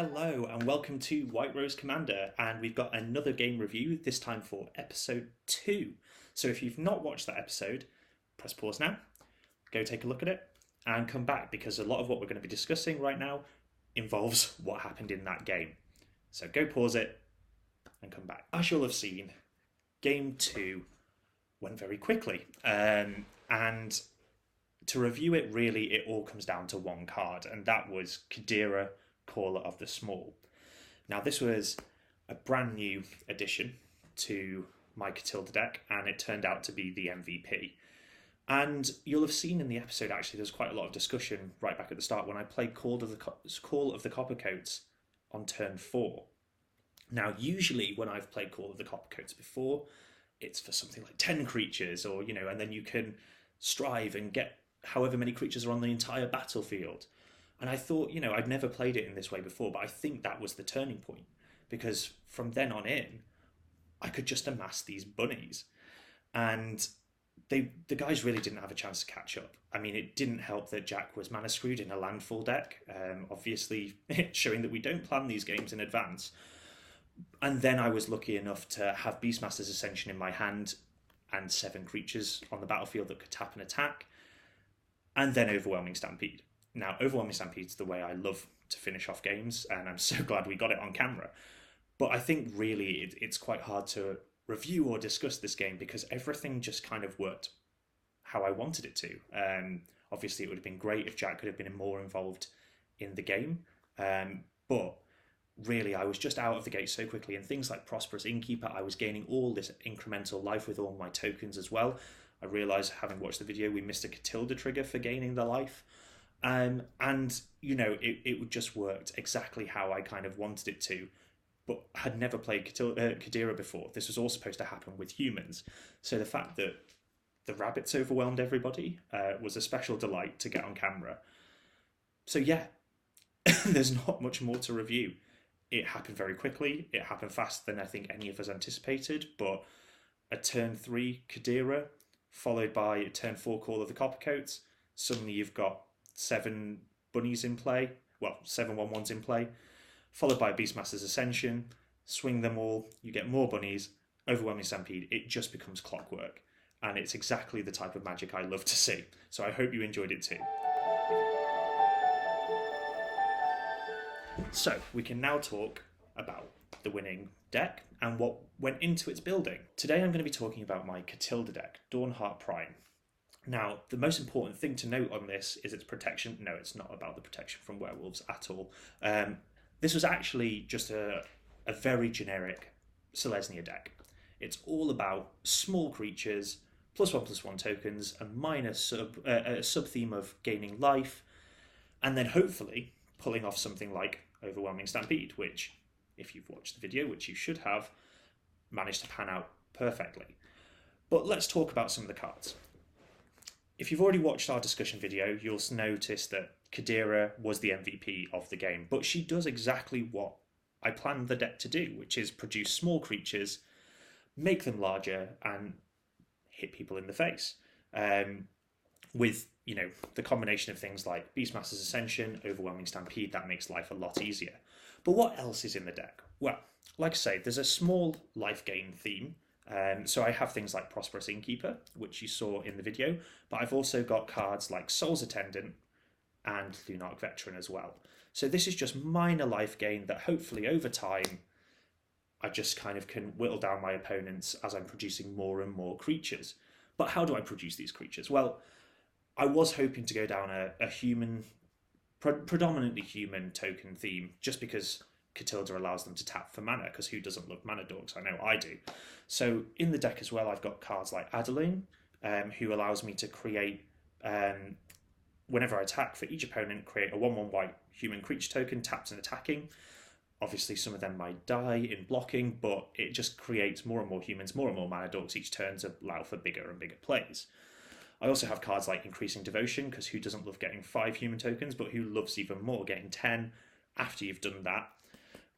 Hello and welcome to White Rose Commander, and we've got another game review, this time for episode 2. So if you've not watched that episode, press pause now, go take a look at it, and come back because a lot of what we're going to be discussing right now involves what happened in that game. So go pause it and come back. As you'll have seen, game 2 went very quickly, and to review it, really, it all comes down to one card, and that was Katilda, Caller of the Small. Now, this was a brand new addition to my Katilda deck, and it turned out to be the MVP. And you'll have seen in the episode, actually, there's quite a lot of discussion right back at the start when I played Call of the Coppercoats on turn 4. Now, usually when I've played Call of the Coppercoats before, it's for something like 10 creatures, or, and then you can strive and get however many creatures are on the entire battlefield. And I thought, I'd never played it in this way before, but I think that was the turning point, because from then on in, I could just amass these bunnies. And the guys really didn't have a chance to catch up. I mean, it didn't help that Jack was mana screwed in a landfall deck, obviously showing that we don't plan these games in advance. And then I was lucky enough to have Beastmaster's Ascension in my hand and 7 creatures on the battlefield that could tap and attack, and then Overwhelming Stampede. Now, Overwhelming Stampede is the way I love to finish off games, and I'm so glad we got it on camera. But I think really it's quite hard to review or discuss this game because everything just kind of worked how I wanted it to. Obviously, it would have been great if Jack could have been more involved in the game, but really I was just out of the gate so quickly, and things like Prosperous Innkeeper, I was gaining all this incremental life with all my tokens as well. I realised, having watched the video, we missed a Katilda trigger for gaining the life. And, it would just worked exactly how I kind of wanted it to, but had never played Katilda before. This was all supposed to happen with humans. So the fact that the rabbits overwhelmed everybody was a special delight to get on camera. So yeah, there's not much more to review. It happened very quickly. It happened faster than I think any of us anticipated, but a turn 3 Katilda, followed by a turn 4 Call of the Coppercoats. Suddenly you've got 7 bunnies in play, 7 1/1s in play, followed by Beastmaster's Ascension. Swing them all, you get more bunnies, Overwhelming Stampede. It just becomes clockwork, and it's exactly the type of magic I love to see. So I hope you enjoyed it too. So we can now talk about the winning deck and what went into its building. Today I'm going to be talking about my Katilda deck, Dawnhart Prime. Now, the most important thing to note on this is its protection. No, it's not about the protection from werewolves at all. This was actually just a very generic Selesnya deck. It's all about small creatures, +1/+1 tokens, a minor sub-theme of gaining life, and then hopefully pulling off something like Overwhelming Stampede, which, if you've watched the video, which you should have, managed to pan out perfectly. But let's talk about some of the cards. If you've already watched our discussion video, you'll notice that Katilda was the MVP of the game, but she does exactly what I planned the deck to do, which is produce small creatures, make them larger, and hit people in the face. With, the combination of things like Beastmaster's Ascension, Overwhelming Stampede, that makes life a lot easier. But what else is in the deck? Well, like I say, there's a small life gain theme. So I have things like Prosperous Innkeeper, which you saw in the video, but I've also got cards like Soul's Attendant and Lunarch Veteran as well. So this is just minor life gain that hopefully over time I just kind of can whittle down my opponents as I'm producing more and more creatures. But how do I produce these creatures? Well, I was hoping to go down a human, predominantly human token theme, just because Katilda allows them to tap for mana, because who doesn't love mana dogs? I know I do. So in the deck as well, I've got cards like Adeline, who allows me to create, whenever I attack for each opponent, create a 1/1 white human creature token, taps and attacking. Obviously, some of them might die in blocking, but it just creates more and more humans, more and more mana dogs each turn to allow for bigger and bigger plays. I also have cards like Increasing Devotion, because who doesn't love getting 5 human tokens, but who loves even more getting 10 after you've done that.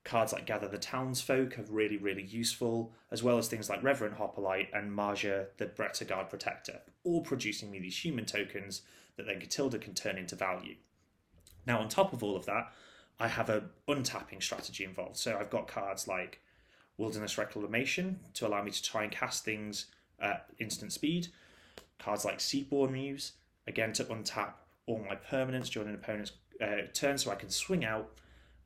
Cards like Gather the Townsfolk are really, really useful, as well as things like Reverend Hoplite and Marja the Bretagard Protector, all producing me these human tokens that then Katilda can turn into value. Now, on top of all of that, I have a untapping strategy involved. So I've got cards like Wilderness Reclamation to allow me to try and cast things at instant speed. Cards like Seaborn Muse, again to untap all my permanents during an opponent's turn so I can swing out,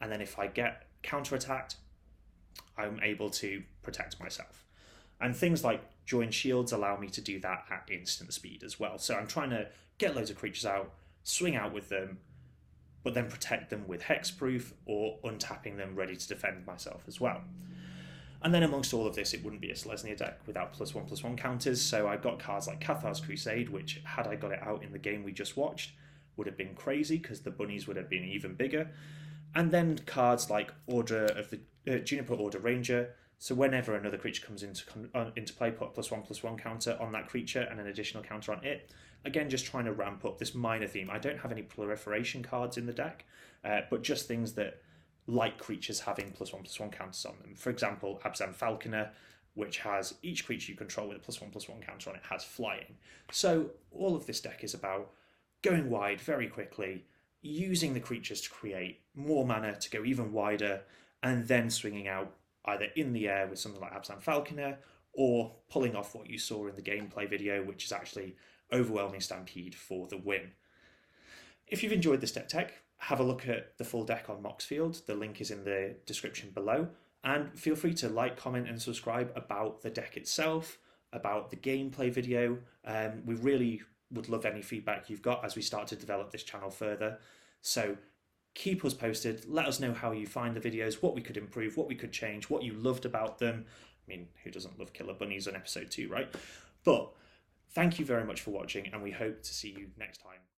and then if I get counterattacked, I'm able to protect myself. And things like Join Shields allow me to do that at instant speed as well. So I'm trying to get loads of creatures out, swing out with them, but then protect them with Hexproof or untapping them ready to defend myself as well. And then amongst all of this, it wouldn't be a Selesnya deck without +1/+1 counters. So I've got cards like Cathar's Crusade, which, had I got it out in the game we just watched, would have been crazy because the bunnies would have been even bigger. And then cards like Order of the Juniper Order Ranger. So whenever another creature comes into play, put a +1/+1 counter on that creature and an additional counter on it. Again, just trying to ramp up this minor theme. I don't have any proliferation cards in the deck, but just things that like creatures having +1/+1 counters on them. For example, Abzan Falconer, which has each creature you control with a +1/+1 counter on it has flying. So all of this deck is about going wide very quickly, using the creatures to create more mana to go even wider, and then swinging out either in the air with something like Abzan Falconer, or pulling off what you saw in the gameplay video, which is actually Overwhelming Stampede for the win. If you've enjoyed this deck tech, have a look at the full deck on Moxfield. The link is in the description below. And feel free to like, comment and subscribe about the deck itself, about the gameplay video. We really would love any feedback you've got as we start to develop this channel further. So keep us posted. Let us know how you find the videos, what we could improve, what we could change, what you loved about them. I mean, who doesn't love Killer Bunnies on episode 2, right? But thank you very much for watching, and we hope to see you next time.